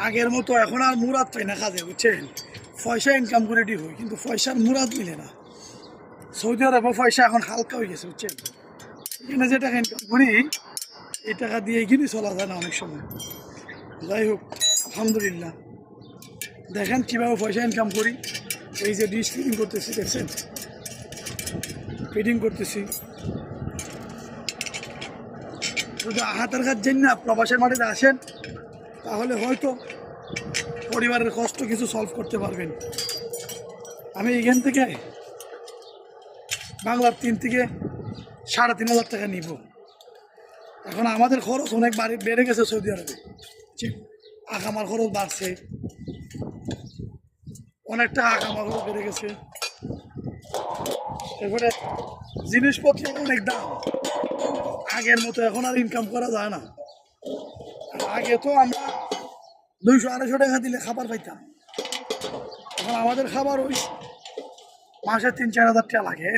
আগের মতো এখন আর মুরাদ পাই না কাজে, বুঝছেন? পয়সা ইনকাম করে হই, কিন্তু পয়সার মুরাদ মিলে না। সৌদি আরবে পয়সা এখন হালকা হয়ে গেছে, বুঝছেন? এখানে যে টাকা ইনকাম করি এই টাকা দিয়ে কিনে চলা যায় না অনেক সময়। যাই হোক, আলহামদুলিল্লাহ। দেখেন কীভাবে পয়সা ইনকাম করি। এই যে ডিশ ফিটিং করতেছি, দেখছেন? ফিটিং করতেছি। যদি হাতের কাজ জানি না প্রবাসের মাটিতে আসেন, তাহলে হয়তো পরিবারের কষ্ট কিছু সলভ করতে পারবেন। আমি এখান থেকে বাংলার 3 থেকে 3,500 টাকা নিব। এখন আমাদের খরচ অনেক বেড়ে গেছে সৌদি আরবে। আকামার খরচ বাড়ছে, অনেকটা আকামার খরচ বেড়ে গেছে। এরপরে জিনিসপত্রের অনেক দাম। আগের মতো এখন আর ইনকাম করা যায় না। আগে তো আমরা 200-250 টাকা দিলে খাবার পাইতাম। এখন আমাদের খাবার ওই মাসে 3-4 হাজার টাকা লাগে।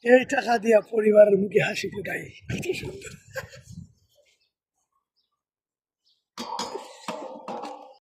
এই টাকা দিয়া পরিবারের মুখে হাসি ফোটাই, এত সুন্দর।